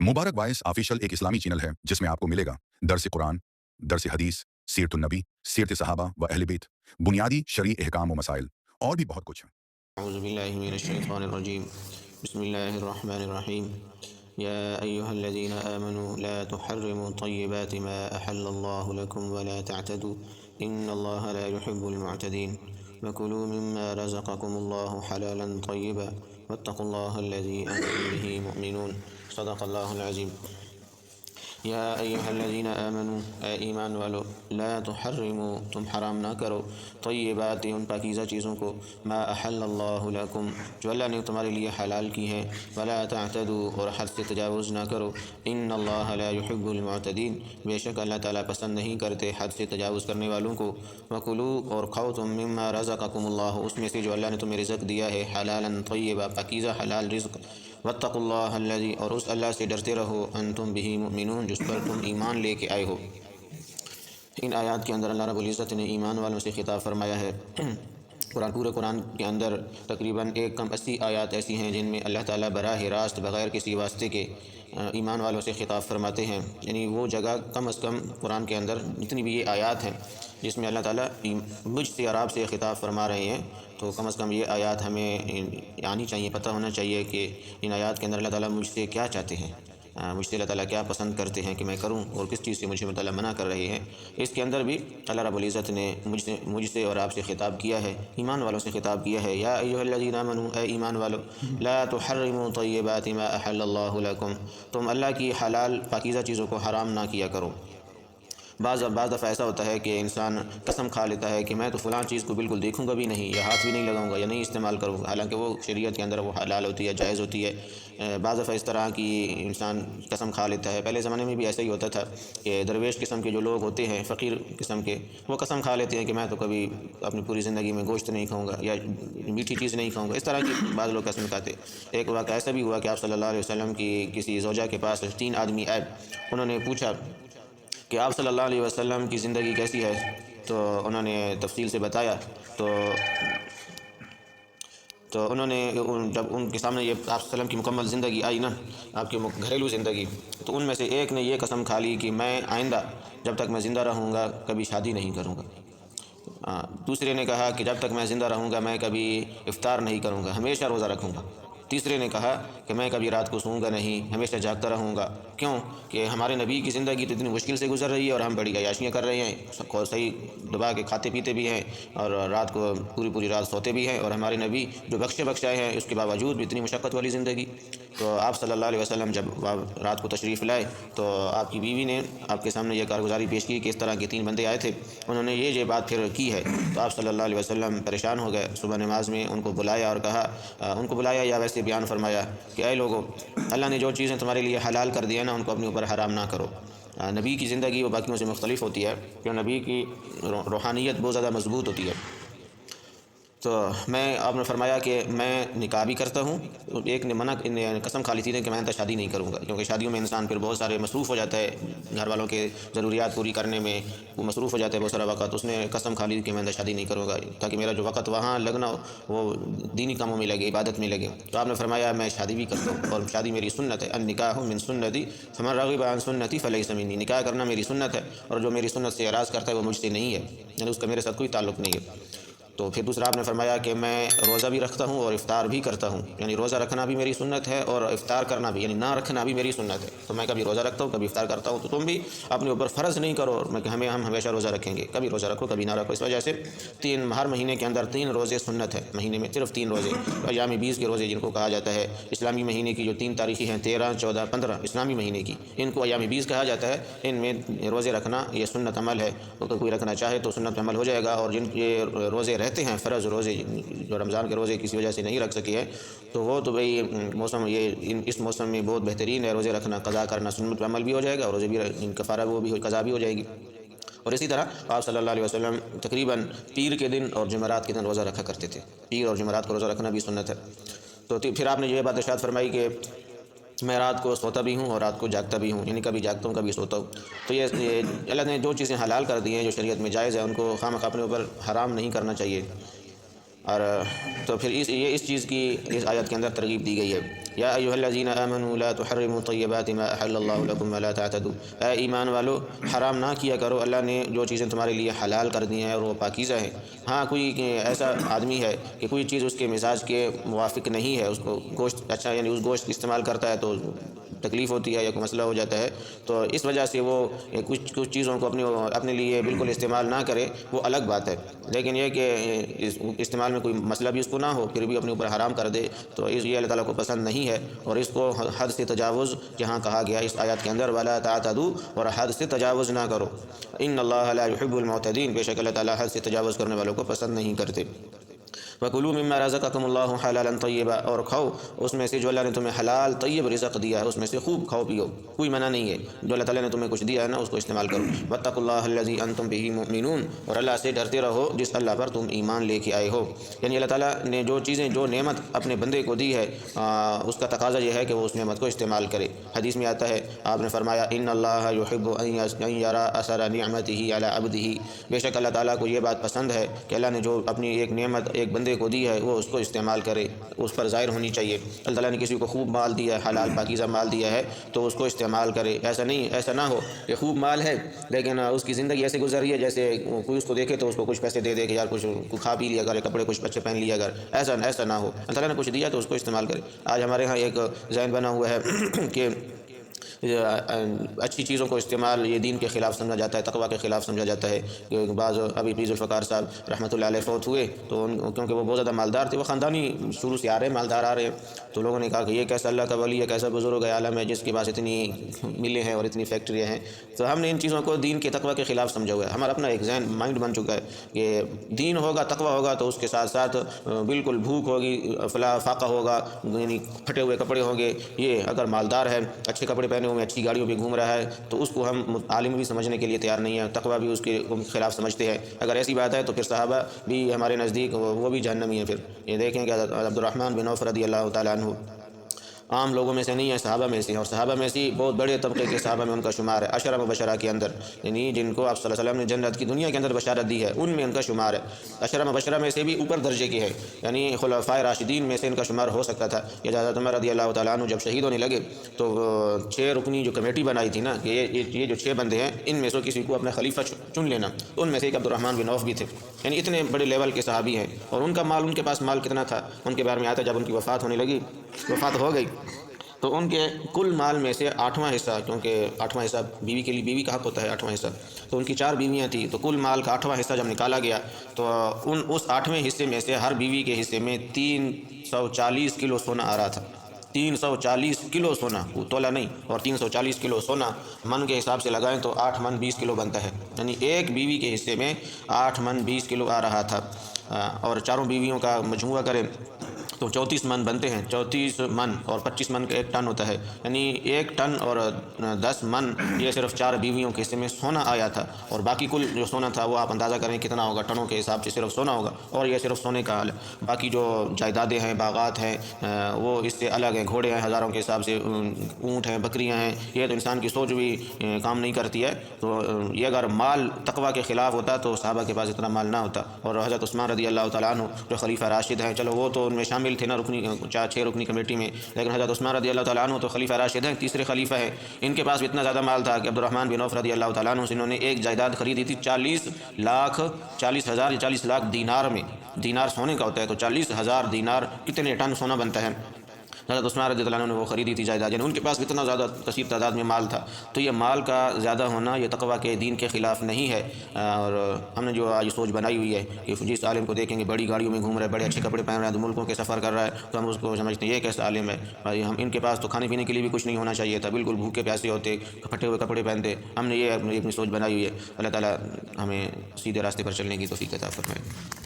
मुबारक vice official एक इस्लामी channel है जिसमें आपको मिलेगा दर्स कुरान, दर्स हदीस, सीरतुन नबी, सीरत सहाबा व अहले बैत, बुनियादी शरई अहकाम व मसाइल और भी बहुत कुछ। अऊज़ु बिल्लाहि मिनश्शैतानिर्रजीम। बिस्मिल्लाहिर्रहमानिर्रहीम। या अय्युहल्लज़ीना आमनू ला तुहर्रिमू तय्यिबाति मा अहल्लल्लाहु लकुम व ला तअतदू इन्नल्लाहा ला युहिब्बुल मुअतदीन वकुलू मिम्मा रज़क़कुमुल्लाहु हलालन तय्यिबा वत्तक़ुल्लाहल्लज़ी अंतुम बिही मुअमिनून। सदक़ल्लाहुल अज़ीम। या अय्युहल्लज़ीना आमनू, ए ईमान वालो, ला तुहर्रिमू, तुम हराम ना करो, तय्यिबात, उन पाकीज़ा चीज़ों को, मा अहल्लल्लाहु लकुम, जो अल्लाह ने तुम्हारे लिए हलाल की हैं, वला तअतदू, और हद से तजावुज़ ना करो, इन्नल्लाहा ला युहिब्बुल मुअतदीन, बेशक अल्लाह ताला पसंद नहीं करते हद से तजावुज़ करने वालों को। वकुलू, और खाओ तुम, मिम्मा रज़क़कुमुल्लाहु, उसमें से जो अल्लाह ने तुम्हें रिज़्क़ दिया है, हलालन तय्यिबा, पाकीज़ा हलाल रिज़्क़, वत्तक़ुल्लाहल्लज़ी, और उस अल्लाह से डरते रहो, अंतुम बिही मुमिनून, जिस पर तुम ईमान लेके आए हो। इन आयत के अंदर अल्लाह रब्बुल इज़्ज़त ने ईमान वालों से खिताब फरमाया है। पूरे कुरान के अंदर तकरीबन 1 कम 80 आयत ऐसी हैं जिनमें अल्लाह ताला बराह रास्त बग़ैर किसी वास्ते के ईमान वालों से खिताब फरमाते हैं। यानी वो जगह कम अज़ कम कुरान के अंदर जितनी भी ये आयत हैं जिसमें अल्लाह ताला मुझ से और आप से खिताब फरमा रहे हैं, तो कम अज़ कम ये आयत हमें आनी चाहिए, पता होना चाहिए कि इन आयत के अंदर अल्लाह ताला मुझसे क्या चाहते हैं, मुझसे अल्लाह ताला क्या पसंद करते हैं कि मैं करूं, और किस चीज़ से मुझे अल्लाह ताला मना कर रहे हैं। इसके अंदर भी अल्लाह रब्बुल इज़्ज़त ने मुझसे और आपसे खिताब किया है, ईमान वालों से खिताब किया है। या अय्युहल्लज़ीना आमनू, ए ईमान वालो, ला तुहर्रिमू तय्यिबाति मा अहल्लल्लाहु लकुम, तुम अल्लाह की हलाल पाकीज़ा चीज़ों को हराम ना किया करो। बाज़ दफ़ा ऐसा होता है कि इंसान कसम खा लेता है कि मैं तो फ़लाँ चीज़ को बिल्कुल देखूंगा भी नहीं, या हाथ भी नहीं लगाऊंगा, या नहीं इस्तेमाल करूँगा, हालांकि वो शरीयत के अंदर वो हलाल होती है, जायज़ होती है। बाज़ दफ़ा इस तरह की इंसान कसम खा लेता है। पहले ज़माने में भी ऐसा ही होता था कि दरवेश किस्म के जो लोग होते हैं, फ़कीर किस्म के, वो कसम खा लेते हैं कि मैं तो कभी अपनी पूरी ज़िंदगी में गोश्त नहीं खाऊँगा या मीठी चीज़ नहीं खाऊँगा। इस तरह की बाज़ लोग कसम खाते। एक वाक़या ऐसा भी हुआ कि आप सल्लल्लाहु अलैहि वसल्लम की किसी ज़ौजा के पास 3 आदमी आए। उन्होंने पूछा कि आप सल्लल्लाहु अलैहि वसल्लम की ज़िंदगी कैसी है, तो उन्होंने तफसील से बताया। तो उन्होंने जब उनके सामने ये आप वसल्लम की मुकम्मल ज़िंदगी आई ना, आपकी घरेलू ज़िंदगी, तो उनमें से एक ने ये कसम खा ली कि मैं आइंदा जब तक मैं ज़िंदा रहूँगा कभी शादी नहीं करूँगा। दूसरे ने कहा कि जब तक मैं ज़िंदा रहूँगा मैं कभी इफ़्तार नहीं करूँगा, हमेशा रोज़ा रखूँगा। तीसरे ने कहा कि मैं कभी रात को सोऊंगा नहीं, हमेशा जागता रहूँगा। क्यों कि हमारे नबी की ज़िंदगी तो इतनी मुश्किल से गुजर रही है और हम बड़ी अय्याशियाँ कर रहे हैं, सबको सही दबा के खाते पीते भी हैं और रात को पूरी पूरी रात सोते भी हैं, और हमारे नबी जो बख्शाए हैं उसके बावजूद भी इतनी मुशक्क़त वाली ज़िंदगी। तो आप सल्लल्लाहु अलैहि वसल्लम जब रात को तशरीफ़ लाए तो आपकी बीवी ने आपके सामने ये कारगुजारी पेश की कि इस तरह के 3 बंदे आए थे, उन्होंने ये बात फिर की है। तो आप सल्लल्लाहु अलैहि वसल्लम परेशान हो गए। सुबह नमाज में उनको बुलाया और कहा, उनको बुलाया या वैसे बयान फरमाया कि ऐ लोगों, अल्लाह ने जो चीज़ें तुम्हारे लिए हलाल कर दिया ना, उनको अपने ऊपर हराम ना करो। नबी की ज़िंदगी वो बाकियों से मुख्तलिफ होती है, क्यों नबी की रूहानियत बहुत ज़्यादा मजबूत होती है। तो मैं आपने फरमाया कि मैं निकाह भी करता हूँ। तो एक ने कसम खा ली थी कि मैं तो शादी नहीं करूँगा, क्योंकि शादियों में इंसान फिर बहुत सारे मसरूफ़ हो जाता है, घर वालों के ज़रूरियात पूरी करने में वो मसरूफ़ हो जाता है बहुत सारा वक़्त। उसने कसम खा ली कि मैं तो शादी नहीं करूँगा, ताकि मेरा जो वक़्त वहाँ लगना वो दीनी कामों में लगे, इबादत में लगे। तो आपने फरमाया मैं शादी भी करता हूँ और शादी मेरी सुन्नत है। अन्निकाहु मिन सुन्नती फमन रग़िब अन सुन्नती फ़लैसा मिन्नी, निकाह करना मेरी सुन्नत है और जो मेरी सुन्नत से एराज़ करता है वो मुझसे नहीं है, यानी उसका मेरे साथ कोई ताल्लुक़ नहीं है। तो फिर दूसरा आपने फरमाया कि मैं रोज़ा भी रखता हूँ और इफ़्तार भी करता हूँ, यानी रोज़ा रखना भी मेरी सुन्नत है और इफ़्तार करना भी, यानी ना रखना भी मेरी सुन्नत है। तो मैं कभी रोज़ा रखता हूँ, कभी इफ़्तार करता हूँ। तो तुम भी अपने ऊपर फ़र्ज़ नहीं करो और मैं हम हमेशा रोज़ा रखेंगे, कभी रोज़ा रखो कभी ना रखो। इस वजह से हर महीने के अंदर 3 रोज़े सुन्नत है, महीने में सिर्फ 3 रोज़े, अय्याम बीस के रोज़े जिनको कहा जाता है। इस्लामी महीने की जो 3 तारीख़ें हैं, 13, 14, 15 इस्लामी महीने की, इनको अय्याम बीस कहा जाता है। इनमें रोज़े रखना ये सुन्नत अमल है, तो कोई रखना चाहे तो सुन्नत अमल हो जाएगा। और जिन ये रोज़े रहते हैं फ़र्ज़ रोज़े, जो रमज़ान के रोज़े किसी वजह से नहीं रख सके हैं, तो वो तो भाई मौसम इस मौसम में बहुत बेहतरीन है रोज़े रखना, क़ज़ा करना सुन्नत पे अमल भी हो जाएगा और रोज़े भी कफ़ारा वो भी क़ज़ा भी हो जाएगी। और इसी तरह आप सल्लल्लाहु अलैहि वसल्लम तकरीबन पीर के दिन और जुमेरात के दिन रोज़ा रखा करते थे। पीर और जुमेरात को रोज़ा रखना भी सुन्नत है। तो फिर आपने ये बात इरशाद फरमाई कि मैं रात को सोता भी हूँ और रात को जागता भी हूँ, यानी कभी जागता हूँ कभी सोता हूँ। तो ये अल्लाह ने जो चीज़ें हलाल कर दी हैं, जो शरीयत में जायज़ है, उनको खामखा अपने ऊपर हराम नहीं करना चाहिए। اور تو پھر اس چیز کی اس آیت کے اندر ترغیب دی گئی ہے، یا ایھا الذین آمنوا لا تحرموا طیبات ما احل اللہ لکم ولا تعتدوا، اے ایمان والو حرام نہ کیا کرو اللہ نے جو چیزیں تمہارے لیے حلال کر دی ہیں اور وہ پاکیزہ ہیں۔ ہاں کوئی ایسا آدمی ہے کہ کوئی چیز اس کے مزاج کے موافق نہیں ہے، اس کو گوشت اچھا یعنی اس گوشت استعمال کرتا ہے تو تکلیف ہوتی ہے یا کوئی مسئلہ ہو جاتا ہے، تو اس وجہ سے وہ کچھ چیزوں کو اپنے لیے بالکل استعمال نہ کرے، وہ الگ بات ہے۔ لیکن یہ کہ استعمال میں کوئی مسئلہ بھی اس کو نہ ہو پھر بھی اپنے اوپر حرام کر دے تو یہ اللہ تعالیٰ کو پسند نہیں ہے، اور اس کو حد سے تجاوز جہاں کہا گیا اس آیات کے اندر ولا تعتدوا، اور حد سے تجاوز نہ کرو، ان اللہ لا يحب المعتدین، بے شک اللہ تعالیٰ حد سے تجاوز کرنے والوں کو پسند نہیں کرتے۔ وَكُلُوا مِمَّا رَزَقَكُمُ اللَّهُ حَلَالًا طَيِّبًا، اور کھاؤ اس میں سے جو اللہ نے تمہیں حلال طیب رزق دیا ہے، اس میں سے خوب کھاؤ پیو، کوئی منع نہیں ہے، جو اللہ تعالیٰ نے تمہیں کچھ دیا ہے نا اس کو استعمال کرو۔ وَاتَّقُوا اللَّهَ الَّذِي أَنْتُمْ بِهِ مُؤْمِنُونَ، اور اللہ سے ڈرتے رہو جس اللہ پر تم ایمان لے کے آئے ہو، یعنی اللہ تعالیٰ نے جو چیزیں جو نعمت اپنے بندے کو دی ہے اس کا تقاضا یہ ہے کہ وہ اس نعمت کو استعمال کرے۔ حدیث میں آتا ہے، آپ نے فرمایا ان اللہ یحب ان یرا اثر نعمته علی عبده، بے شک اللہ تعالیٰ کو یہ بات پسند ہے کہ اللہ نے جو اپنی ایک نعمت ایک بندے کو دی ہے وہ اس کو استعمال کرے، اس پر ظاہر ہونی چاہیے۔ اللہ تعالیٰ نے کسی کو خوب مال دیا ہے، حلال پاکیزہ مال دیا ہے تو اس کو استعمال کرے، ایسا نہ ہو کہ خوب مال ہے لیکن اس کی زندگی ایسے گزر رہی ہے جیسے کوئی اس کو دیکھے تو اس کو کچھ پیسے دے دے کہ یار کچھ کھا پی لیا کر، کپڑے کچھ اچھے پہن لیا کر، ایسا نہ ہو۔ اللہ تعالیٰ نے کچھ دیا تو اس کو استعمال کرے۔ آج ہمارے ہاں ایک ذہن بنا ہوا ہے کہ اچھی چیزوں کو استعمال یہ دین کے خلاف سمجھا جاتا ہے، تقویٰ کے خلاف سمجھا جاتا ہے۔ بعض ابھی پیر ذوالفقار صاحب رحمۃ اللہ علیہ فوت ہوئے تو کیونکہ وہ بہت زیادہ مالدار تھے، وہ خاندانی شروع سے آ رہے ہیں، مالدار آ رہے ہیں، تو لوگوں نے کہا کہ یہ کیسا اللہ کا ولی ہے، کیسا بزرگ ہے عالم ہے جس کے پاس اتنی ملیں ہیں اور اتنی فیکٹریاں ہیں۔ تو ہم نے ان چیزوں کو دین کے تقویٰ کے خلاف سمجھا ہوا ہے، ہمارا اپنا ایک ذہن مائنڈ بن چکا ہے کہ دین ہوگا تقویٰ ہوگا تو اس کے ساتھ ساتھ بالکل بھوک ہوگی، فاقہ ہوگا، یعنی پھٹے ہوئے کپڑے ہوں گے۔ یہ اگر مالدار ہے، اچھے کپڑے پہنے ہوئے، اچھی گاڑیوں پہ گھوم رہا ہے تو اس کو ہم عالم بھی سمجھنے کے لیے تیار نہیں ہیں، تقویٰ بھی اس کے خلاف سمجھتے ہیں۔ اگر ایسی بات ہے تو پھر صحابہ بھی ہمارے نزدیک وہ بھی جہنمی ہیں۔ پھر یہ دیکھیں کہ عبد الرحمن بن عوف رضی اللہ تعالیٰ عنہ عام لوگوں میں سے نہیں ہے، صحابہ میں سے، اور صحابہ میں سے بہت بڑے طبقے کے صحابہ میں ان کا شمار ہے، عشرہ مبشرہ کے اندر، یعنی جن کو آپ صلی اللہ علیہ وسلم نے جنت کی دنیا کے اندر بشارت دی ہے ان میں ان کا شمار ہے۔ عشرہ مبشرہ میں سے بھی اوپر درجے کے ہیں، یعنی خلفائے راشدین میں سے ان کا شمار ہو سکتا تھا۔ یہ حضرت عمر رضی اللہ تعالیٰ عنہ جب شہید ہونے لگے تو 6 رکنی جو کمیٹی بنائی تھی نا کہ یہ جو 6 بندے ہیں ان میں سے کسی کو اپنا خلیفہ چن لینا، تو ان میں سے ایک عبد الرحمن بن عوف بھی تھے، یعنی اتنے بڑے لیول کے صحابی ہیں۔ اور ان کا مال، ان کے پاس مال کتنا تھا ان کے بارے میں آتا ہے، جب ان کی وفات ہونے لگی، وفات ہو گئی تو ان کے کل مال میں سے 8واں حصہ، کیونکہ 8واں حصہ بیوی کے لیے، بیوی کا حق ہوتا ہے 8واں حصہ، تو ان کی 4 بیویاں تھیں، تو کل مال کا 8واں حصہ جب نکالا گیا تو اس 8ویں حصے میں سے ہر بیوی کے حصے میں 340 کلو سونا آ رہا تھا۔ 340 کلو سونا، وہ تولہ نہیں، اور 340 کلو سونا من کے حساب سے لگائیں تو 8 من 20 کلو بنتا ہے، یعنی ایک بیوی کے حصے میں 8 من 20 کلو آ رہا تھا، اور چاروں بیویوں کا مجموعہ کریں تو 34 من بنتے ہیں، 34 من اور 25 من کا 1 ٹن ہوتا ہے، یعنی 1 ٹن اور 10 من یہ صرف 4 بیویوں کے حصے میں سونا آیا تھا، اور باقی کل جو سونا تھا وہ آپ اندازہ کریں کتنا ہوگا، ٹنوں کے حساب سے صرف سونا ہوگا، اور یہ صرف سونے کا حال ہے۔ باقی جو جائیدادیں ہیں، باغات ہیں، وہ اس سے الگ ہیں، گھوڑے ہیں ہزاروں کے حساب سے، اونٹ ہیں، بکریاں ہیں، یہ تو انسان کی سوچ بھی کام نہیں کرتی ہے۔ تو یہ اگر مال تقویٰ کے خلاف ہوتا تو صحابہ کے پاس اتنا مال نہ ہوتا۔ اور حضرت عثمان رضی اللہ تعالیٰ عنہ جو خلیفہ راشد ہیں، چلو وہ تو ان میں شامل تھے نا 6 رکنی کمیٹی میں، لیکن حضرت عثمان رضی اللہ تعالیٰ عنہ تو خلیفہ راشد ہیں، تیسرے خلیفہ ہیں، ان کے پاس اتنا زیادہ مال تھا کہ عبد الرحمن بن عوف رضی اللہ تعالیٰ عنہ سے انہوں نے ایک جائیداد خریدی تھی 40 لاکھ دینار میں، دینار سونے کا ہوتا ہے تو 40,000 دینار کتنے ٹن سونا بنتا ہے۔ حضرت عثمان رضی اللہ عنہ نے وہ خریدی تھی جائیداد، یعنی ان کے پاس اتنا زیادہ کثیر تعداد میں مال تھا۔ تو یہ مال کا زیادہ ہونا یہ تقویٰ کے دین کے خلاف نہیں ہے، اور ہم نے جو آج سوچ بنائی ہوئی ہے کہ جس عالم کو دیکھیں گے بڑی گاڑیوں میں گھوم رہا ہے، بڑے اچھے کپڑے پہن رہا ہے، ملکوں کے سفر کر رہا ہے، تو ہم اس کو سمجھتے ہیں یہ کیسا عالم ہے بھائی، ہم ان کے پاس تو کھانے پینے کے لیے بھی کچھ نہیں ہونا چاہیے تھا، بالکل بھوکے پیاسے ہوتے، پھٹے ہوئے کپڑے پہنتے۔ ہم نے یہ اپنی سوچ بنائی ہوئی ہے۔ اللہ تعالیٰ ہمیں سیدھے راستے پر چلنے کی توفیق عطا فرمائے۔